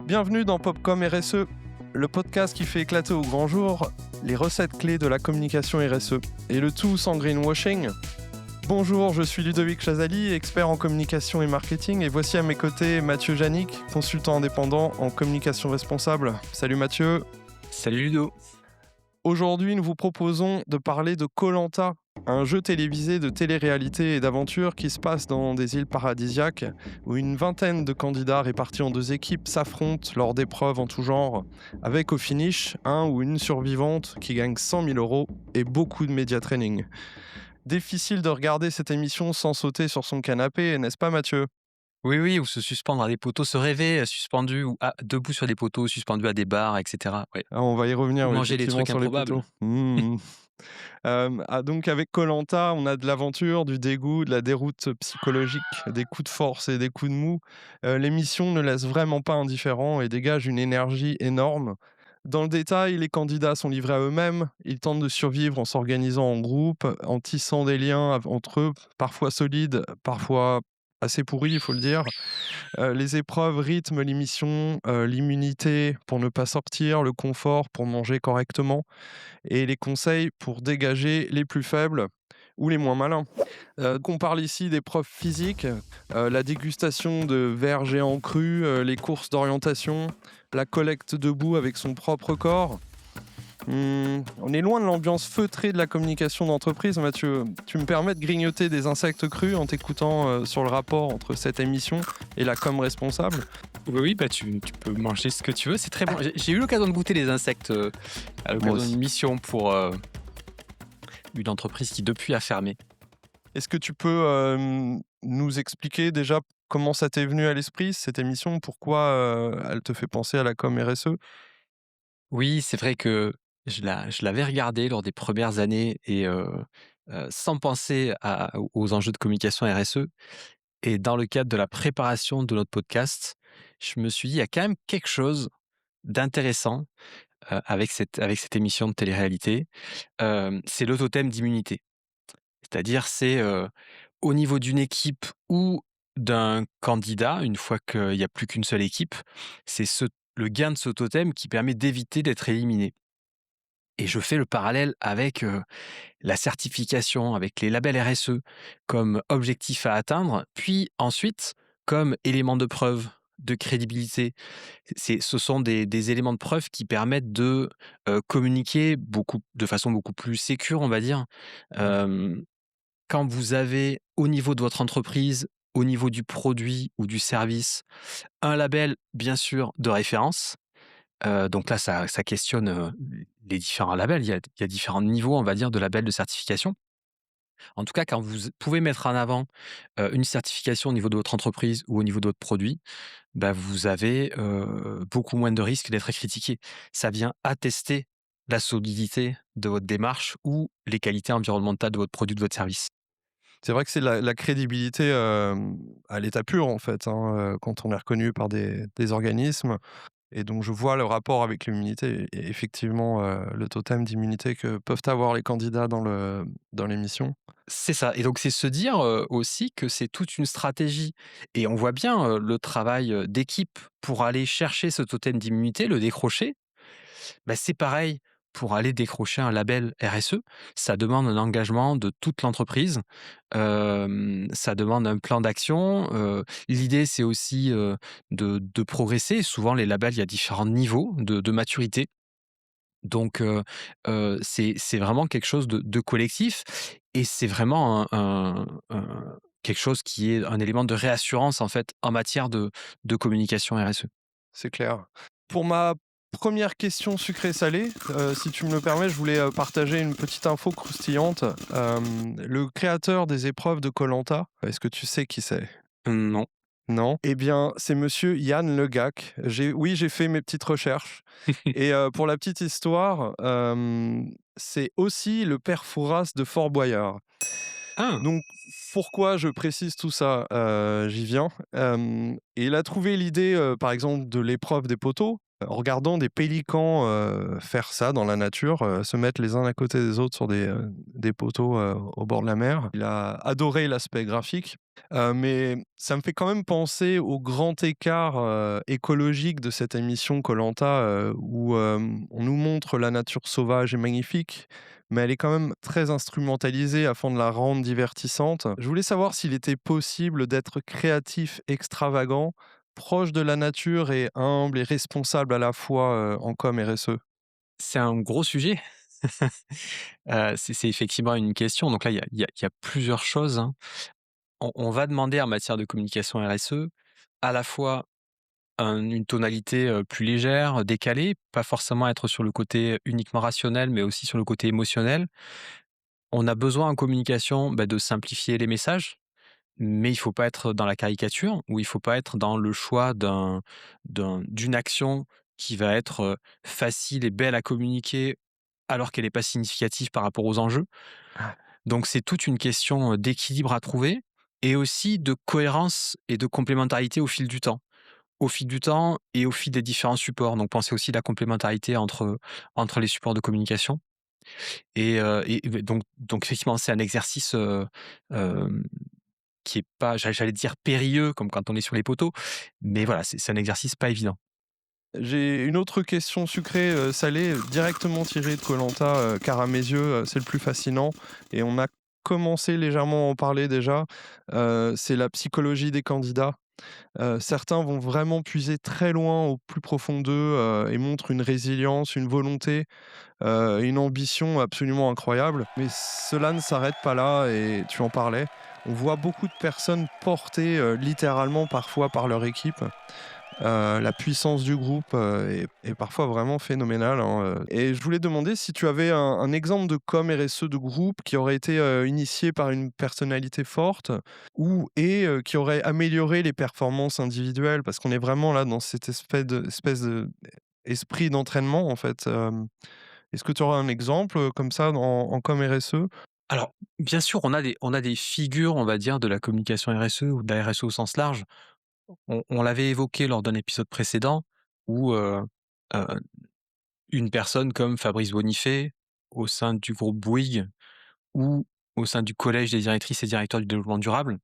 Bienvenue dans Popcom RSE, le podcast qui fait éclater au grand jour les recettes clés de la communication RSE, et le tout sans greenwashing. Bonjour, je suis Ludovic Chazali, expert en communication et marketing, et voici à mes côtés Mathieu Janik, consultant indépendant en communication responsable. Salut Mathieu. Salut Ludo. Aujourd'hui, nous vous proposons de parler de Koh Lanta, un jeu télévisé de télé-réalité et d'aventure qui se passe dans des îles paradisiaques où une vingtaine de candidats répartis en deux équipes s'affrontent lors d'épreuves en tout genre, avec au finish un ou une survivante qui gagne 100 000 € et beaucoup de média training. Difficile de regarder cette émission sans sauter sur son canapé, n'est-ce pas Mathieu ? Oui, ou se suspendre à des poteaux, se rêver suspendu ou debout sur des poteaux, suspendu à des barres, etc. Ouais. On va y revenir, Ou oui, manger des effectivement, trucs sur les improbables. poteaux. Donc avec Koh Lanta, on a de l'aventure, du dégoût, de la déroute psychologique, des coups de force et des coups de mou. L'émission ne laisse vraiment pas indifférent et dégage une énergie énorme. Dans le détail, les candidats sont livrés à eux-mêmes, ils tentent de survivre en s'organisant en groupe, en tissant des liens entre eux, parfois solides, parfois assez pourris, il faut le dire. Les épreuves rythment l'émission, l'immunité pour ne pas sortir, le confort pour manger correctement et les conseils pour dégager les plus faibles ou les moins malins. On parle ici d'épreuves physiques, la dégustation de verres géants crus, les courses d'orientation, la collecte debout avec son propre corps. On est loin de l'ambiance feutrée de la communication d'entreprise, Mathieu. Tu me permets de grignoter des insectes crus en t'écoutant sur le rapport entre cette émission et la com responsable. Oui, tu peux manger ce que tu veux, c'est très bon. J'ai eu l'occasion de goûter les insectes à l'occasion d'une mission pour une entreprise qui depuis a fermé. Est-ce que tu peux nous expliquer déjà comment ça t'est venu à l'esprit, cette émission, pourquoi elle te fait penser à la com RSE ? Oui, c'est vrai que je l'avais regardé lors des premières années et sans penser aux enjeux de communication RSE. Et dans le cadre de la préparation de notre podcast, je me suis dit, il y a quand même quelque chose d'intéressant avec cette émission de télé-réalité. C'est le totem d'immunité. C'est-à-dire, c'est au niveau d'une équipe ou d'un candidat, une fois qu'il n'y a plus qu'une seule équipe, c'est le gain de ce totem qui permet d'éviter d'être éliminé. Et je fais le parallèle avec la certification, avec les labels RSE comme objectif à atteindre, puis ensuite comme élément de preuve, de crédibilité. Ce sont des éléments de preuve qui permettent de communiquer de façon beaucoup plus sécure, on va dire. Quand vous avez au niveau de votre entreprise, au niveau du produit ou du service, un label bien sûr de référence. Donc là, ça questionne les différents labels. Il y a différents niveaux, on va dire, de labels de certification. En tout cas, quand vous pouvez mettre en avant une certification au niveau de votre entreprise ou au niveau de votre produit, vous avez beaucoup moins de risques d'être critiqué. Ça vient attester la solidité de votre démarche ou les qualités environnementales de votre produit, de votre service. C'est vrai que c'est la crédibilité à l'état pur, en fait, quand on est reconnu par des organismes. Et donc, je vois le rapport avec l'immunité et effectivement, le totem d'immunité que peuvent avoir les candidats dans l'émission. C'est ça. Et donc, c'est se dire aussi que c'est toute une stratégie. Et on voit bien le travail d'équipe pour aller chercher ce totem d'immunité, le décrocher. C'est pareil pour aller décrocher un label RSE. Ça demande un engagement de toute l'entreprise. Ça demande un plan d'action. L'idée, c'est aussi de progresser. Souvent, les labels, il y a différents niveaux de maturité. Donc, c'est vraiment quelque chose de collectif et c'est vraiment quelque chose qui est un élément de réassurance, en fait, en matière de communication RSE. C'est clair. Pour ma première question sucrée-salée, si tu me le permets, je voulais partager une petite info croustillante. Le créateur des épreuves de Koh Lanta, est-ce que tu sais qui c'est ? Non. Non. Eh bien, c'est monsieur Yann Le Gac. J'ai fait mes petites recherches. Et pour la petite histoire, c'est aussi le père Fouras de Fort Boyard. Ah! Donc pourquoi je précise tout ça? J'y viens. Il a trouvé l'idée, par exemple, de l'épreuve des poteaux, en regardant des pélicans, faire ça dans la nature, se mettre les uns à côté des autres sur des poteaux, au bord de la mer. Il a adoré l'aspect graphique, mais ça me fait quand même penser au grand écart, écologique de cette émission koh où, on nous montre la nature sauvage et magnifique, mais elle est quand même très instrumentalisée afin de la rendre divertissante. Je voulais savoir s'il était possible d'être créatif, extravagant, proche de la nature et humble et responsable à la fois, en com RSE. C'est un gros sujet. C'est effectivement une question. Donc là, il y a plusieurs choses, hein. On va demander en matière de communication RSE, à la fois une tonalité, plus légère, décalée, pas forcément être sur le côté uniquement rationnel, mais aussi sur le côté émotionnel. On a besoin en communication, de simplifier les messages, mais il faut pas être dans la caricature ou il faut pas être dans le choix d'une action qui va être, facile et belle à communiquer alors qu'elle est pas significative par rapport aux enjeux. Donc c'est toute une question, d'équilibre à trouver et aussi de cohérence et de complémentarité au fil du temps. Au fil du temps et au fil des différents supports. Donc pensez aussi la complémentarité entre les supports de communication et donc effectivement, c'est un exercice, hem, qui est pas j'allais dire périlleux comme quand on est sur les poteaux, mais voilà, c'est un exercice pas évident. J'ai une autre question sucrée, salée, directement tirée de koh car à mes yeux, c'est le plus fascinant et on a commencé légèrement à en parler déjà. C'est la psychologie des candidats. Certains vont vraiment puiser très loin au plus profond d'eux, et montrent une résilience, une volonté, une ambition absolument incroyable. Mais cela ne s'arrête pas là et tu en parlais. On voit beaucoup de personnes portées, littéralement parfois par leur équipe. La puissance du groupe, est parfois vraiment phénoménale, hein, et je voulais demander si tu avais un exemple de com RSE de groupe qui aurait été, initié par une personnalité forte qui aurait amélioré les performances individuelles? Parce qu'on est vraiment là dans cette espèce de esprit d'entraînement, en fait. Est-ce que tu aurais un exemple, comme ça en com RSE? Alors, bien sûr, on a des figures, on va dire, de la communication RSE ou de la RSE au sens large. On l'avait évoqué lors d'un épisode précédent où, heu, une personne comme Fabrice Bonifay, au sein du groupe Bouygues ou au sein du collège des directrices et directeurs du développement durable.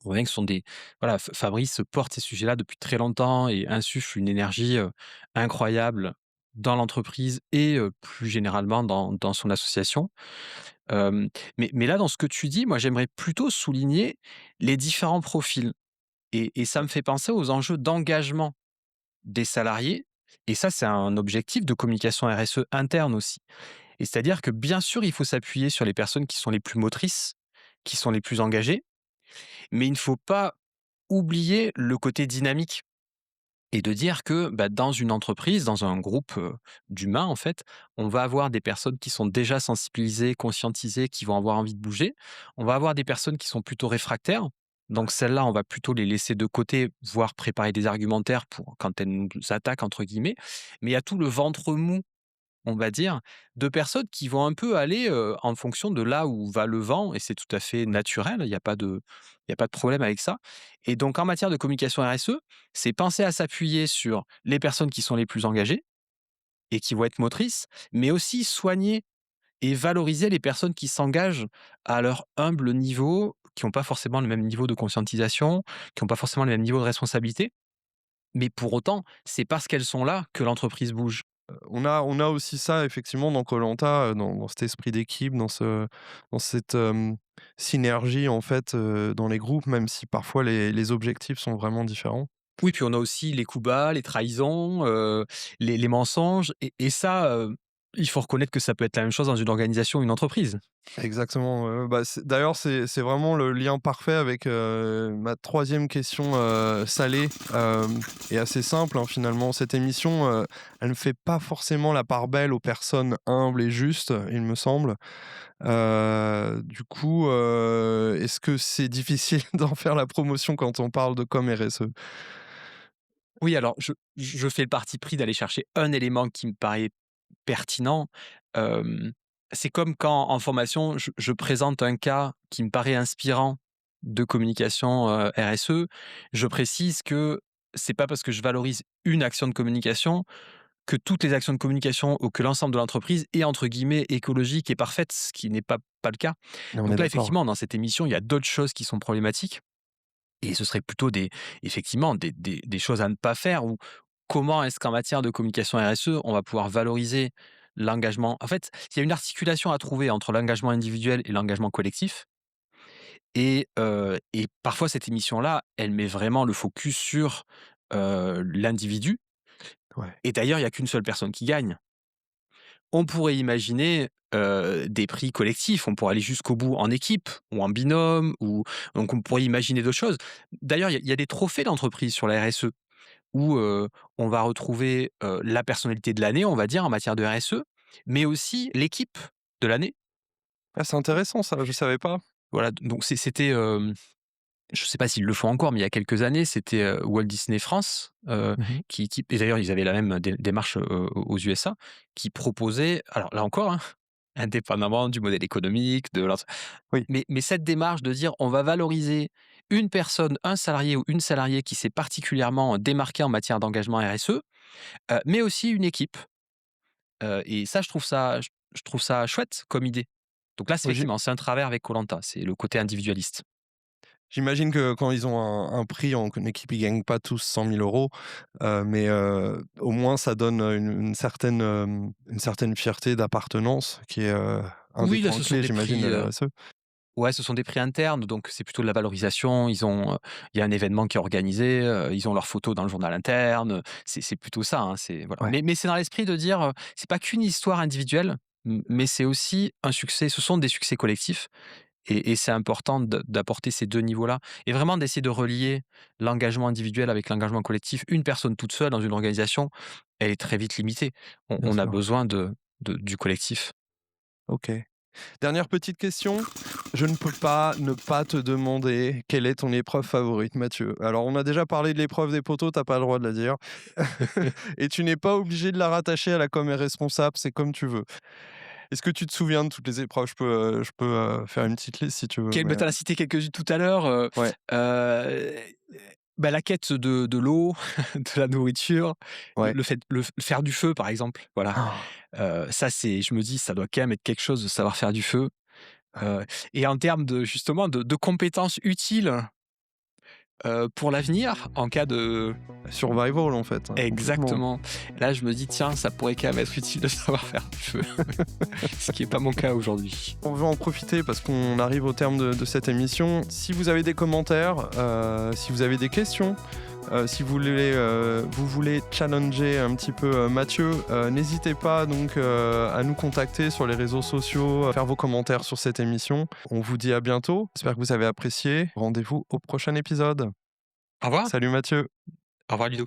On voit bien que ce sont des voilà, Fabrice porte ces sujets-là depuis très longtemps et insuffle une énergie, incroyable dans l'entreprise et plus généralement dans son association. Hem, mais là, dans ce que tu dis, moi, j'aimerais plutôt souligner les différents profils et ça me fait penser aux enjeux d'engagement des salariés et ça, c'est un objectif de communication RSE interne aussi. Et c'est-à-dire que, bien sûr, il faut s'appuyer sur les personnes qui sont les plus motrices, qui sont les plus engagées, mais il ne faut pas oublier le côté dynamique et de dire que, dans une entreprise, dans un groupe, d'humains, en fait, on va avoir des personnes qui sont déjà sensibilisées, conscientisées, qui vont avoir envie de bouger. On va avoir des personnes qui sont plutôt réfractaires. Donc celles-là, on va plutôt les laisser de côté, voire préparer des argumentaires pour quand elles nous «attaquent» entre guillemets. Mais il y a tout le ventre mou, on va dire, de personnes qui vont un peu aller, en fonction de là où va le vent et c'est tout à fait naturel, il y a pas de problème avec ça et donc en matière de communication RSE, c'est penser à s'appuyer sur les personnes qui sont les plus engagées et qui vont être motrices, mais aussi soigner et valoriser les personnes qui s'engagent à leur humble niveau, qui n'ont pas forcément le même niveau de conscientisation, qui n'ont pas forcément le même niveau de responsabilité, mais pour autant, c'est parce qu'elles sont là que l'entreprise bouge. On a aussi ça effectivement dans koh dans cet esprit d'équipe, dans cette, synergie en fait, dans les groupes, même si parfois les objectifs sont vraiment différents. Oui, puis on a aussi les coups bas, les trahisons, les mensonges et ça, il faut reconnaître que ça peut être la même chose dans une organisation ou une entreprise. Exactement, bah, c'est vraiment le lien parfait avec, ma troisième question, salée, et assez simple, hein, finalement. Cette émission, elle ne fait pas forcément la part belle aux personnes humbles et justes, il me semble. Du coup, est-ce que c'est difficile d'en faire la promotion quand on parle de com RSE? Oui, alors je fais le parti pris d'aller chercher un élément qui me paraît pertinent. Hem, c'est comme quand en formation, je présente un cas qui me paraît inspirant de communication, RSE. Je précise que c'est pas parce que je valorise une action de communication que toutes les actions de communication ou que l'ensemble de l'entreprise est entre guillemets «écologique» et parfaite, ce qui n'est pas le cas. On est Donc là, d'accord. effectivement, dans cette émission, il y a d'autres choses qui sont problématiques et ce serait plutôt effectivement des choses à ne pas faire ou comment est-ce qu'en matière de communication RSE, on va pouvoir valoriser l'engagement. En fait, il y a une articulation à trouver entre l'engagement individuel et l'engagement collectif et parfois cette émission-là, elle met vraiment le focus sur, l'individu Ouais. et d'ailleurs, il y a qu'une seule personne qui gagne. On pourrait imaginer, des prix collectifs, on pourrait aller jusqu'au bout en équipe ou en binôme ou donc on pourrait imaginer d'autres choses. D'ailleurs, il y a des trophées d'entreprise sur la RSE où, on va retrouver, la personnalité de l'année, on va dire, en matière de RSE, mais aussi l'équipe de l'année. Ah, c'est intéressant ça, je savais pas. Voilà, donc c'était, je ne sais pas s'ils le font encore, mais il y a quelques années, c'était, Walt Disney France, Mmh. qui et d'ailleurs, ils avaient la même démarche, aux USA, qui proposait alors là encore, hein, indépendamment du modèle économique, de l'entre Oui. mais cette démarche de dire: «On va valoriser une personne, un salarié ou une salariée qui s'est particulièrement démarqué en matière d'engagement RSE, mais aussi une équipe». Et ça, je trouve ça chouette comme idée. Donc là, c'est Oui, effectivement, c'est un travers avec koh c'est le côté individualiste. j'imagine que quand ils ont un prix en équipe, ils gagnent pas tous 100 000 €, mais au moins ça donne, une certaine fierté d'appartenance qui est, un des Oui, là, points ce sont clés des j'imagine de prix, la RSE. ouais, ce sont des prix internes, donc c'est plutôt de la valorisation. Il y a un événement qui est organisé, ils ont leurs photos dans le journal interne, c'est plutôt ça, hein, c'est voilà. Ouais, Mais c'est dans l'esprit de dire, c'est pas qu'une histoire individuelle, mais c'est aussi un succès, ce sont des succès collectifs et c'est important d'apporter ces 2 niveaux-là et vraiment d'essayer de relier l'engagement individuel avec l'engagement collectif. Une personne toute seule dans une organisation, elle est très vite limitée. bien On a sûr. besoin du collectif. OK. Dernière petite question, je ne peux pas ne pas te demander quelle est ton épreuve favorite, Mathieu? Alors on a déjà parlé de l'épreuve des poteaux, tu pas le droit de la dire et tu n'es pas obligé de la rattacher à la com est responsable, c'est comme tu veux. Est-ce que tu te souviens de toutes les épreuves? Je peux faire une petite liste si tu veux, Quel mais bah, tu en as cité quelques-unes tout à l'heure, ouais, heu, bah, la quête de l'eau, de la nourriture, ouais. le faire du feu, par exemple, voilà. Ah, Ça, c'est je me dis: «Ça doit quand même être quelque chose de savoir faire du feu», heu et en termes de justement de compétences utiles, pour l'avenir, en cas de survival en fait, hein, complètement. exactement. Là, je me dis: «Tiens, ça pourrait quand même être utile de savoir faire du feu», ce qui est pas mon cas aujourd'hui. On veut en profiter parce qu'on arrive au terme de cette émission. Si vous avez des commentaires, si vous avez des questions, si vous voulez challenger un petit peu, Mathieu, n'hésitez pas donc, à nous contacter sur les réseaux sociaux, à faire vos commentaires sur cette émission. On vous dit à bientôt. J'espère que vous avez apprécié. Rendez-vous au prochain épisode. Au revoir. Salut Mathieu. Au revoir Ludo.